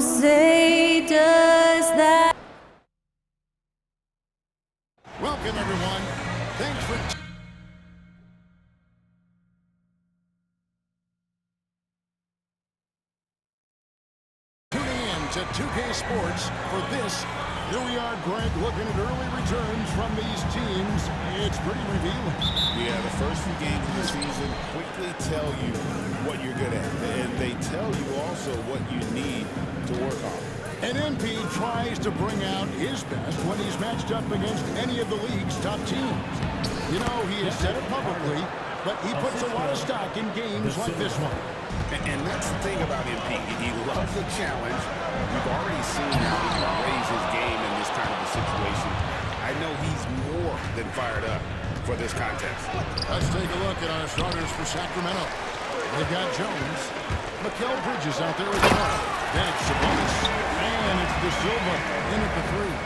say does that. Welcome, everyone. Thanks for tuning in to 2K Sports for this. Here we are, Greg, looking at early returns from these teams. It's pretty revealing. Yeah, the first few games of the season quickly tell you what you're good at. And they tell you also what you need to work on. And MP tries to bring out his best when he's matched up against any of the league's top teams. You know, he has said it publicly, but he puts a lot of stock in games like this one. And that's the thing about MP. He loves the challenge. We've already seen how he can raise his game in this kind of a situation. I know he's more than fired up for this contest. Let's take a look at our starters for Sacramento. They've got Jones. Mikal Bridges out there with the ball. Then it's Sabonis. And it's De Silva in at the three.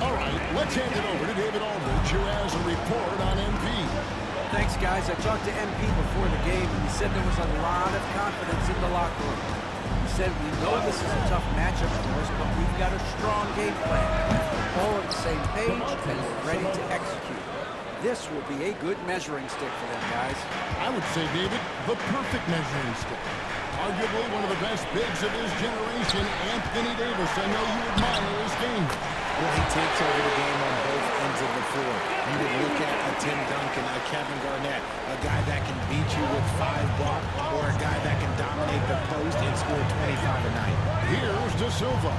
All right, let's hand it over to David Aldridge, who has a report on MP. Thanks, guys. I talked to MP before the game, and he said there was a lot of confidence in the locker room. He said, we know this is a tough matchup for us, but we've got a strong game plan. We're all on the same page, and we're ready to execute. This will be a good measuring stick for them, guys. I would say, David, the perfect measuring stick. Arguably one of the best bigs of his generation, Anthony Davis. I know you admire his game. Well, he takes over the game on both ends of the floor. You can look at a Tim Duncan, a Kevin Garnett, a guy that can beat you with 5 blocks, or a guy that can dominate the post and score 25 a night. Here's De Silva.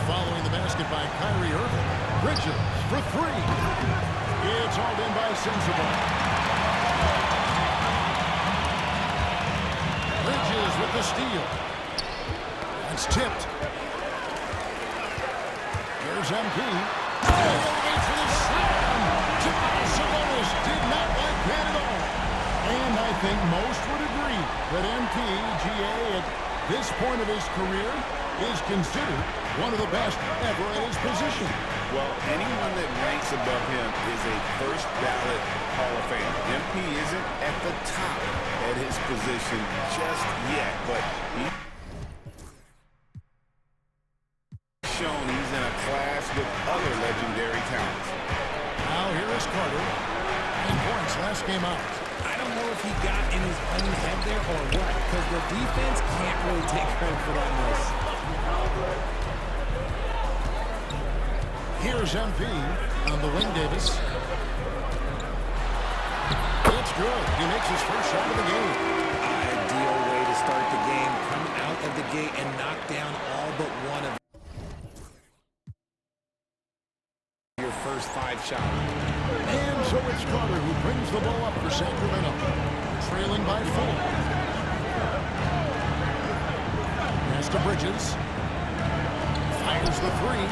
Following the basket by Kyrie Irving. Bridges for three. It's hauled in by Sensabaugh. Bridges with the steal. It's tipped. Here's MP. Elevates for the slam. Sabonis did not like that at all. And I think most would agree that MP, GA, at this point of his career, is considered one of the best ever at his position. Well, anyone that ranks above him is a first ballot Hall of Famer. MP isn't at the top at his position just yet, but he's shown he's in a class with other legendary talents. Now here is Carter. 9 points last game out. I don't know if he got in his own head there or what, because the defense can't really take credit for that miss. Here's MP on the wing, Davis. It's good. He makes his first shot of the game. Ideal way to start the game. Come out of the gate and knock down all but one of your first 5 shots. And so it's Carter who brings the ball up for Sacramento. Trailing by 4. Pass to Bridges. Fires the three.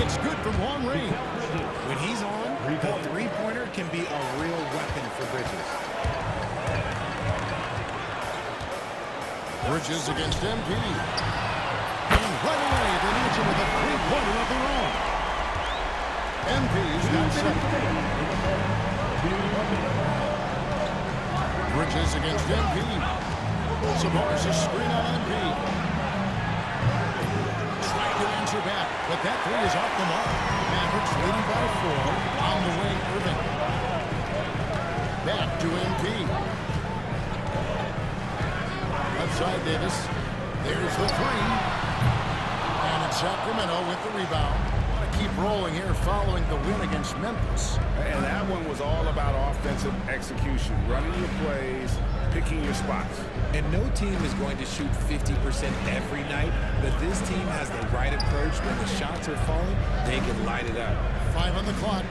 It's good from long range. When he's on, the three-pointer can be a real weapon for Bridges. Bridges against MP. And right away, they answer with a three-pointer of their own. MP's got 7. Bridges against MP. Sabonis' screen on MP. Trying to answer back, but that three is off the mark. Mavericks leading by 4 on the wing, Irving. Back to MP. Left side, Davis. There's the three. And it's Sacramento with the rebound. Want to keep rolling here following the win against Memphis. And that one was all about offensive execution, running your plays, picking your spots. And no team is going to shoot 50% every night, but this team has the right approach. When the shots are falling, they can light it up. 5 on the clock.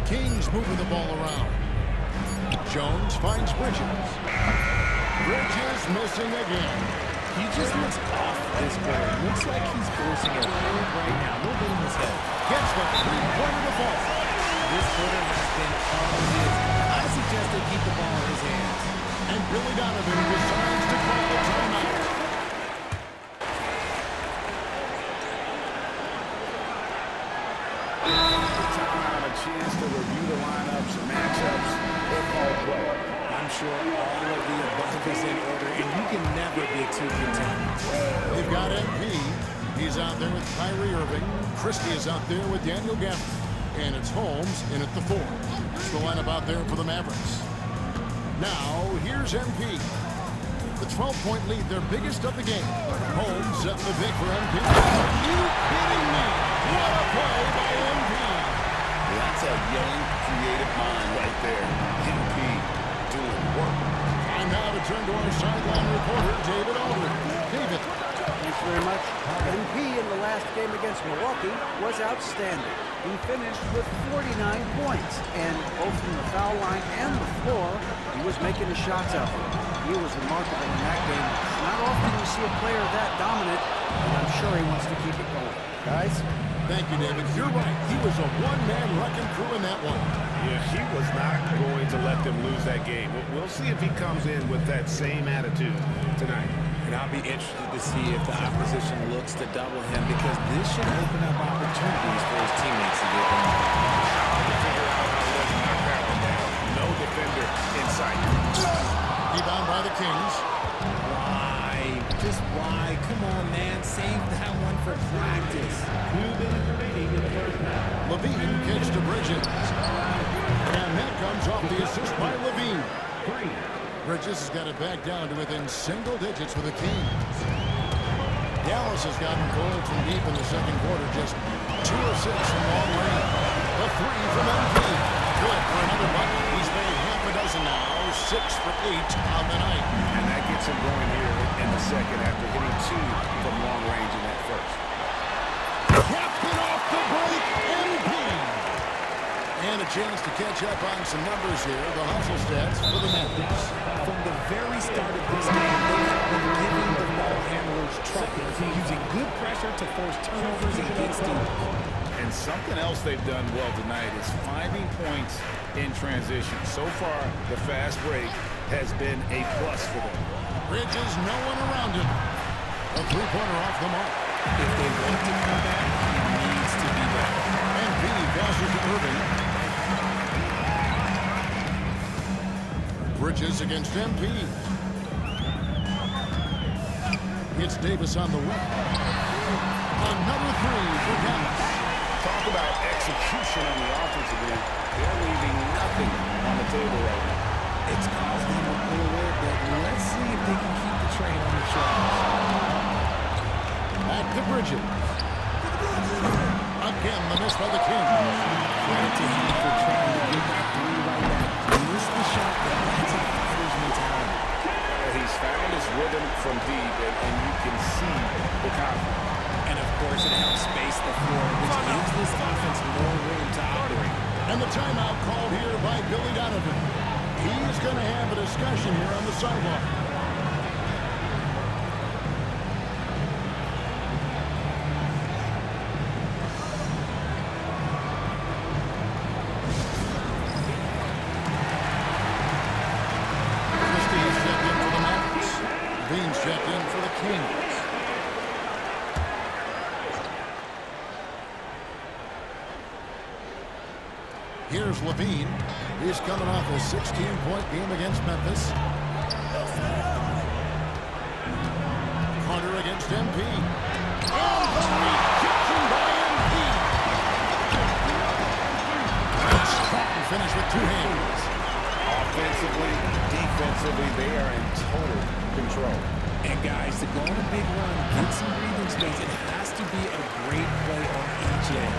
Kings moving the ball around. Jones finds Bridges. Bridges missing again. He just looks off this quarter. Looks like he's forcing a hold right now. No bit in his head. Gets the three-pointer to fall. This quarter has been all his. I suggest they keep the ball in his hands. And Billy Donovan decides to call the timeout. Timeout, a chance to review the lineups, matchups, or call play. I'm sure all of the above is in order, and you can never be too content. They've got MP. He's out there with Kyrie Irving. Christie is out there with Daniel Gafford. And it's Holmes in at the 4. It's the lineup out there for the Mavericks. Now, here's MP. The 12-point lead, their biggest of the game. Holmes setting the big for MP. Are you kidding me? What a play by MP. That's a young, creative mind right there. MP doing work. And now to turn to our sideline reporter, David Aldridge. David. Thanks very much. MP in the last game against Milwaukee was outstanding. He finished with 49 points, and both from the foul line and the floor, he was making the shots out there. He was remarkable in that game. Not often you see a player that dominant, and I'm sure he wants to keep it going. Guys? Thank you, David. You're right. He was a one-man wrecking crew in that one. Yeah, he was not going to let them lose that game. We'll see if he comes in with that same attitude tonight. And I'll be interested to see if the opposition looks to double him, because this should open up opportunities for his teammates to get him. Figure out how to knock that one down. No defender in sight. Rebound by the Kings. Why? Just why? Come on, man. Save that one for practice. Levine kicks to Bridges. And that comes off the assist by Levine. Bridges has got it back down to within single digits for the Kings. Dallas has gotten cold from deep in the second quarter, just 2 of 6 from long range. The 3 from MP. Good for another bucket. He's made half a dozen now, 6 for 8 on the night. And that gets him going here in the second after hitting 2 from long range in that first. Captain off the break, MP. And a chance to catch up on some numbers here. The hustle stats for the Mavericks. From the very start of this game, they have been giving the ball handlers trouble, using good pressure to force turnovers and get steals. And something else they've done well tonight is finding points in transition. So far, the fast break has been a plus for them. Bridges, no one around him. A three-pointer off the mark. If they want to come back, it needs to be back. MP passes to Irving. Bridges against MP. It's Davis on the wing. Another 3 for Dallas. Talk about execution on the offensive end. They're leaving nothing on the table right now. It's caused them to pull away, but let's see if they can keep the train on the tracks. Back to Bridges. Again, the miss by the Kings. Credit to him for trying to get that 3 right back. He missed the shot, but that's a fighter's mentality. He's found his rhythm from deep, and you can see the confidence. And of course, it helps space the floor, which gives this offense more room to operate. And the timeout called here by Billy Donovan. He's going to have a discussion here on the sideline. Christie's checked in for the Mavericks. Levine's checked in for the Kings. Here's Levine. He's coming off a 16-point game against Memphis. Carter against MP. Oh, the rejection by MP. Strong finish with 2 hands. Offensively, defensively, they are in total control. And guys, to go on a big run, get some breathing space, it has to be a great play on each end.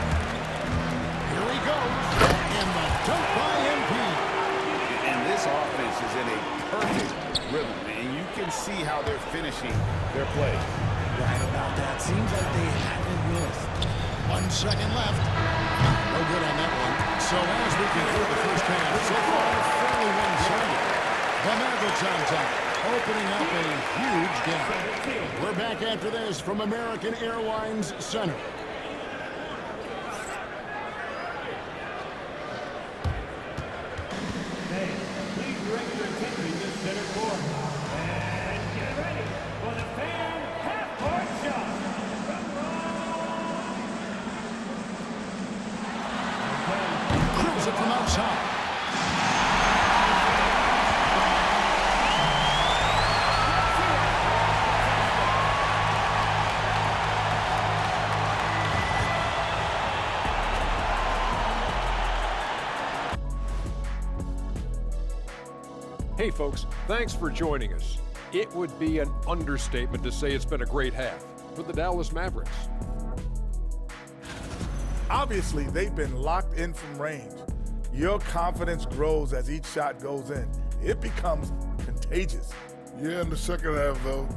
Here he goes. And the dunk by MP. And this offense is in a perfect rhythm, and you can see how they're finishing their play. Right about that. Seems like they haven't missed. 1 second left. No good on that one. So as we conclude the first half, so far fairly one-sided. The Mavericks on top, opening up a huge gap. We're back after this from American Airlines Center. Please direct your attention to center court. And get ready for the fan half-court shot. Cruise it from outside. Hey folks, thanks for joining us. It would be an understatement to say it's been a great half for the Dallas Mavericks. Obviously, they've been locked in from range. Your confidence grows as each shot goes in. It becomes contagious. Yeah, in the second half, though,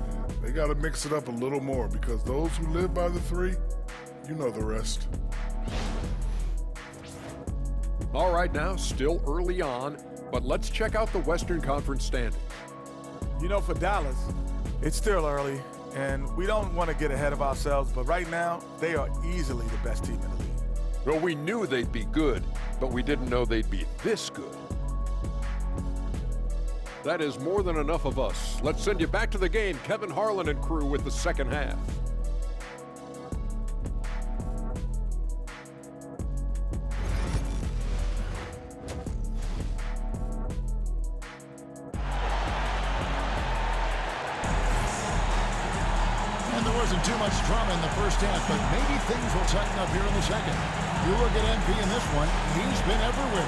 they got to mix it up a little more because those who live by the three, you know the rest. All right now, still early on, but let's check out the Western Conference standings. You know, for Dallas, it's still early, and we don't want to get ahead of ourselves, but right now, they are easily the best team in the league. Well, we knew they'd be good, but we didn't know they'd be this good. That is more than enough of us. Let's send you back to the game, Kevin Harlan and crew with the second half. And there wasn't too much drama in the first half, but maybe things will tighten up here in the second. You look at MP in this one, he's been everywhere.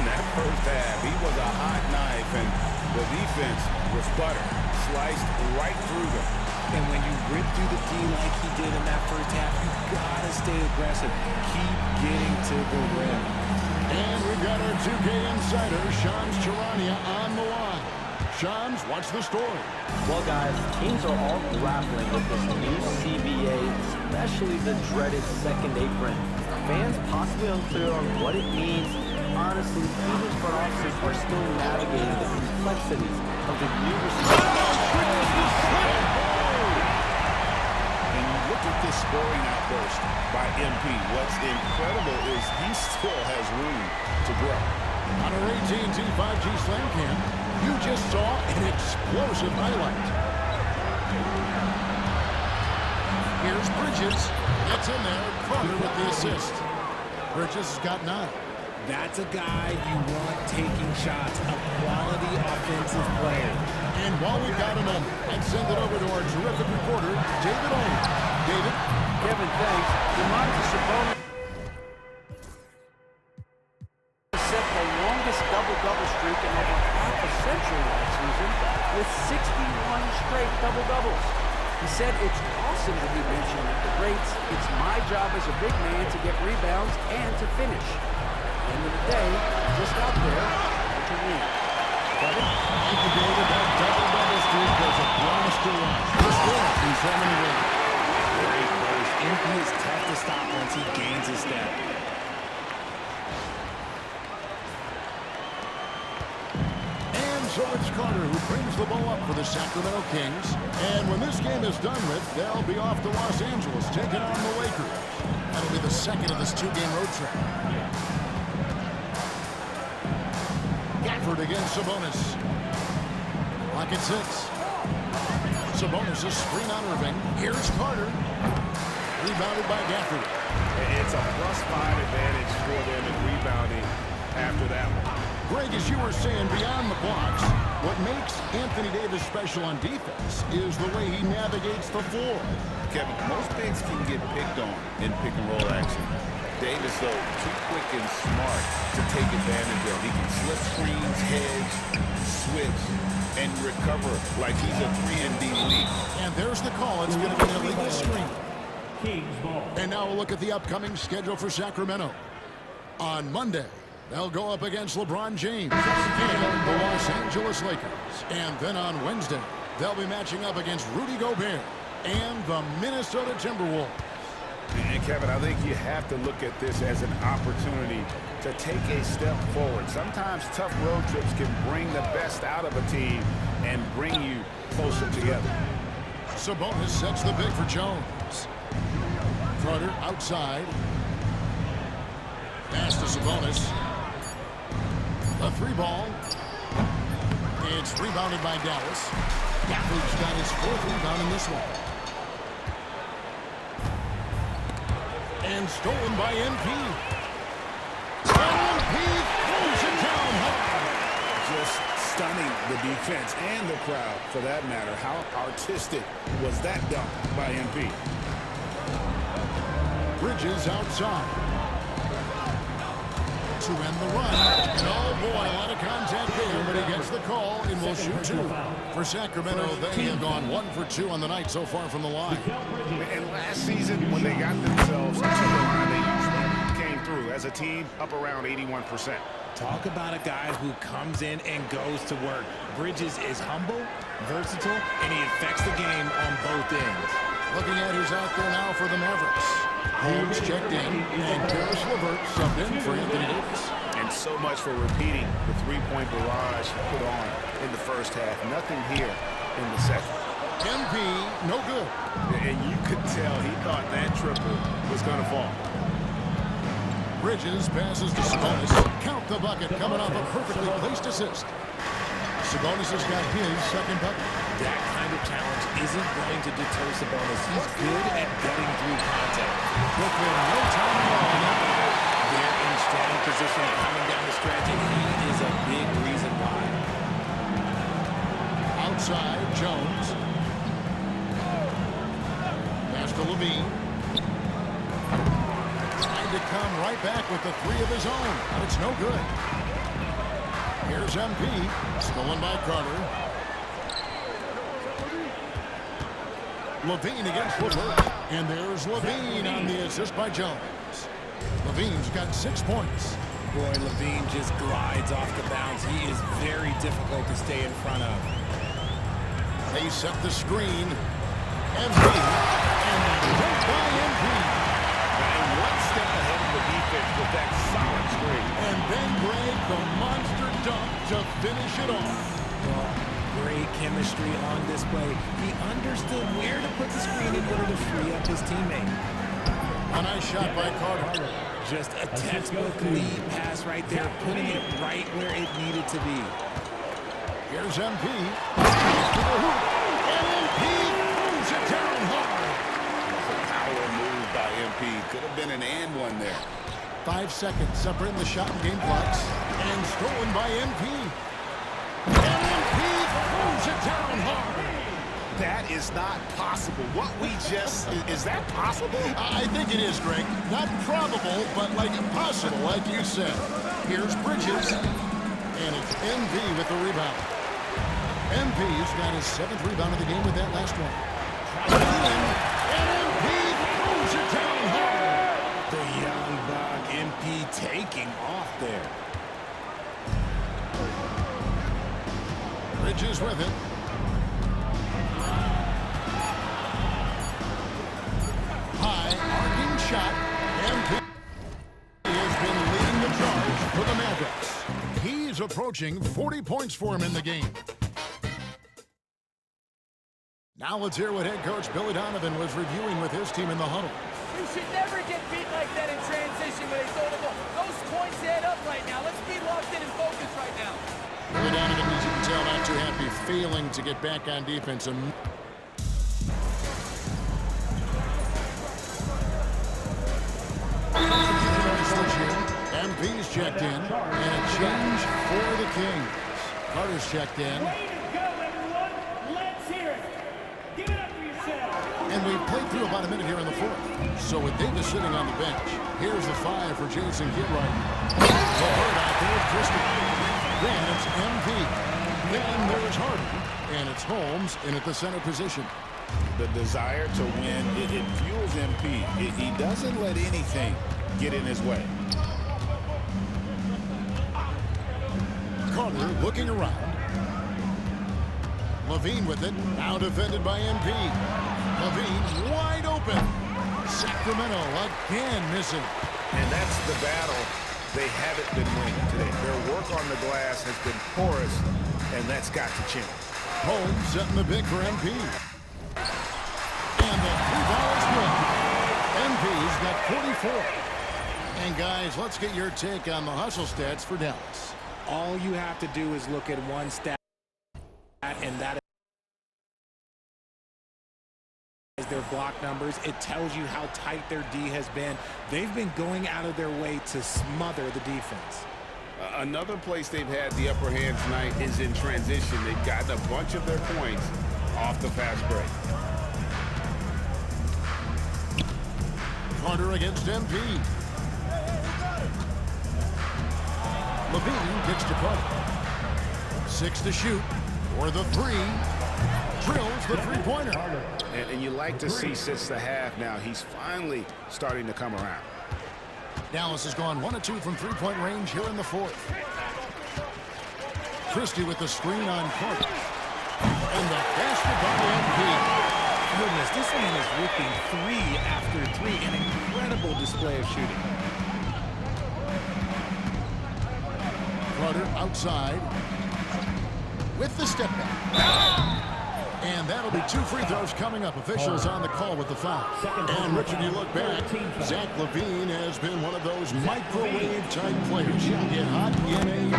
In that first half, he was a hot knife, and the defense was butter, sliced right through them. And when you rip through the D like he did in that first half, you gotta stay aggressive. Keep getting to the rim. And we've got our 2K insider, Shams Charania, on the line. Shams, what's the story? Well, guys, teams are all grappling with this new CBA, especially the dreaded second apron. Fans possibly unclear on what it means. Honestly, even front offices are still navigating the complexities of the new And you look at this scoring outburst by MP. What's incredible is he still has room to grow. On our AT&T 5G Slam Cam, you just saw an explosive highlight. Here's Bridges. Gets in there. Crowder with the assist. Bridges has got 9. That's a guy you want taking shots, a quality offensive player. And while we've got a moment, I'd send it over to our terrific reporter, David Owens. David? Kevin, thanks. Domantas Sabonis set the longest double-double streak in over half a century last season with 61 straight double-doubles. He said it's awesome to be mentioned at the greats. It's my job as a big man to get rebounds and to finish. At the end of the day, just out there to win. Kevin? Thank you, David. That double-double streak was a blast to watch. The score in so many ways. Great burst. MP is tough to stop once he gains his step. And so it's Carter who brings the ball up for the Sacramento Kings. And when this game is done with, they'll be off to Los Angeles, taking on the Lakers. That'll be the second of this 2-game road trip. Gafford against Sabonis. Clock at 6. Sabonis is screen on Irving. Here's Carter. Rebounded by Gafford. It's a +5 advantage for them in rebounding after that one. Greg, as you were saying, beyond the blocks, what makes Anthony Davis special on defense is the way he navigates the floor. Kevin, most bigs can get picked on in pick-and-roll action. Davis, though, too quick and smart to take advantage of. He can slip screens, hedge, switch, and recover like he's a 3-and-D league. And there's the call. It's going to be an illegal screen. Kings ball. And now we'll look at the upcoming schedule for Sacramento. On Monday, they'll go up against LeBron James and the Los Angeles Lakers. And then on Wednesday, they'll be matching up against Rudy Gobert and the Minnesota Timberwolves. And Kevin, I think you have to look at this as an opportunity to take a step forward. Sometimes tough road trips can bring the best out of a team and bring you closer together. Sabonis sets the pick for Jones. Carter outside. Pass to Sabonis. The 3-ball. It's rebounded by Dallas. Gafford's got his 4th rebound in this one. And stolen by MP. And MP throws it down hard. Just stunning the defense and the crowd, for that matter. How artistic was that dunk by MP? Bridges outside. to end the run. And oh boy, a lot of contact there, but he gets the call and will shoot two. For Sacramento, they have gone 1 for 2 on the night so far from the line. And last season, when they got themselves to the line, they usually came through as a team up around 81%. Talk about a guy who comes in and goes to work. Bridges is humble, versatile, and he affects the game on both ends. Looking at who's out there now for the Mavericks. Holmes checked in, and Karis LeVert subbed in for Anthony Davis. And so much for repeating the three-point barrage put on in the first half. Nothing here in the second. MP, no good. And you could tell he thought that triple was going to fall. Bridges passes to Sabonis. Count the bucket coming off a perfectly placed assist. Sabonis has got his second bucket. That kind of challenge isn't going to deter Sabonis. He's good at getting through contact. Brooklyn, no time at all on that. They're in strong position coming down the stretch, and he is a big reason why. Outside, Jones. Pass to Levine. Trying to come right back with the three of his own, but it's no good. Here's MP, stolen by Carter. Levine against LeVert, and there's Levine on the assist by Jones. Levine's got 6 points. Boy, Levine just glides off the bounce. He is very difficult to stay in front of. They set the screen. MP, and dunked by MP. And one step ahead of the defense with that solid screen. And then Greg, the monster dunk to finish it off. Well, great chemistry on display. He understood where to put the screen in order to free up his teammate. A nice shot by Carter. Just a textbook lead pass right there, putting it right where it needed to be. Here's MP. To the hoop. And MP moves it down hard. A power move by MP. Could have been an and one there. 5 seconds separating the shot and game clocks. And stolen by MP. And MP moves it down hard. That is not possible. What we just... Is that possible? I think it is, Greg. Not probable, but like possible, like you said. Here's Bridges. And it's MP with the rebound. MP's got his 7th rebound of the game with that last one. And MP moves it down hard. The young buck, MP taking off there. Bridges with it. High, arcing shot. MP has been leading the charge for the Mavericks. He's approaching 40 points for him in the game. Now let's hear what head coach Billy Donovan was reviewing with his team in the huddle. You should never get beat like that in transition when they throw the ball. Those points add up right now. Let's be locked in and focused right now. Billy Donovan, as you can tell, not too happy, failing to get back on defense. MP's checked in, and a change for the Kings. Carter's checked in. Way to go, everyone. Let's hear it. Give it up for yourselves. And we've played through about a minute here in the fourth. So with Davis sitting on the bench, here's the 5 for Jason Kidd-Wright. LeVert out there with Christie. Then it's MP. Then there's Harden. And it's Holmes in at the center position. The desire to win, it fuels MP. He doesn't let anything get in his way. Carter looking around. Levine with it. Now defended by MP. Levine wide open. Sacramento again missing. And that's the battle they haven't been winning today. Their work on the glass has been porous, and that's got to change. Holmes setting the big for MP. And the 3-ball is good. MP's got 44. And guys, let's get your take on the hustle stats for Dallas. All you have to do is look at one stat, and that is their block numbers. It tells you how tight their D has been. They've been going out of their way to smother the defense. Another place they've had the upper hand tonight is in transition. They've gotten a bunch of their points off the fast break. Carter against MP. Levine kicks to Carter. 6 to shoot. For the 3. Drills the three-pointer. And you like to see since the half now, he's finally starting to come around. Dallas has gone 1 of 2 from three-point range here in the 4th. Christie with the screen on Carter. And the basket by MP. Goodness, this man is ripping 3 after 3. An incredible display of shooting. Carter outside with the step back. And that'll be 2 free throws coming up. Officials on the call with the foul. And Richard, you look back, Zach LaVine has been one of those microwave-type players. He'll get hot in a minute.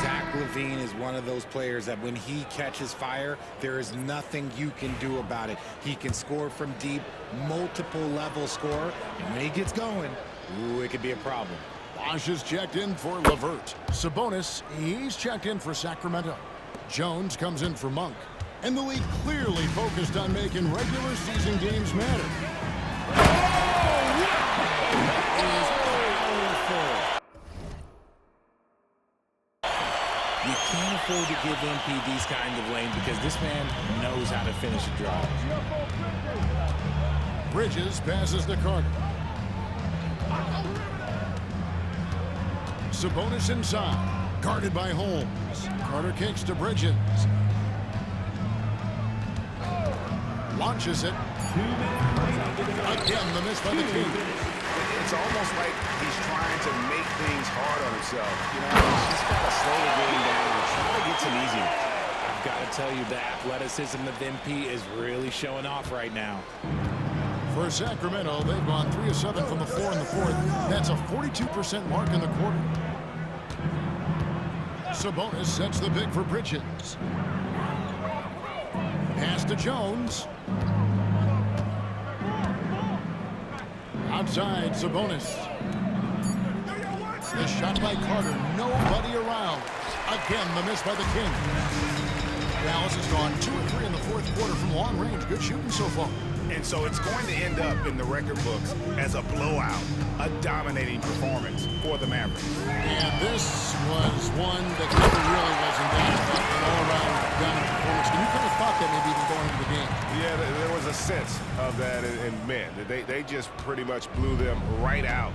Zach LaVine is one of those players that when he catches fire, there is nothing you can do about it. He can score from deep, multiple level score, and when he gets going, ooh, it could be a problem. Bosh is checked in for LeVert. Sabonis, he's checked in for Sacramento. Jones comes in for Monk. And the league clearly focused on making regular season games matter. You can't afford to give MP these kind of lanes because this man knows how to finish a drive. Bridges passes to Carter. Sabonis inside, guarded by Holmes. Carter kicks to Bridges. Launches it. Again, the miss by the King. It's almost like he's trying to make things hard on himself. You know, he's just got to slow the game down and try to get some easy. I've got to tell you, the athleticism of MP is really showing off right now. For Sacramento, they've gone 3 of 7 from the floor in the 4th. That's a 42% mark in the quarter. Sabonis sets the big for Bridges. Pass to Jones. Outside, Sabonis. The shot by Carter. Nobody around. Again, the miss by the King. Dallas has gone 2 of 3 in the 4th quarter from long range. Good shooting so far. And so it's going to end up in the record books as a blowout, a dominating performance for the Mavericks. And this was one that never really wasn't that an all-around dominant performance. And you kind of thought that maybe even going into the game. Yeah, there was a sense of that, and man, they just pretty much blew them right out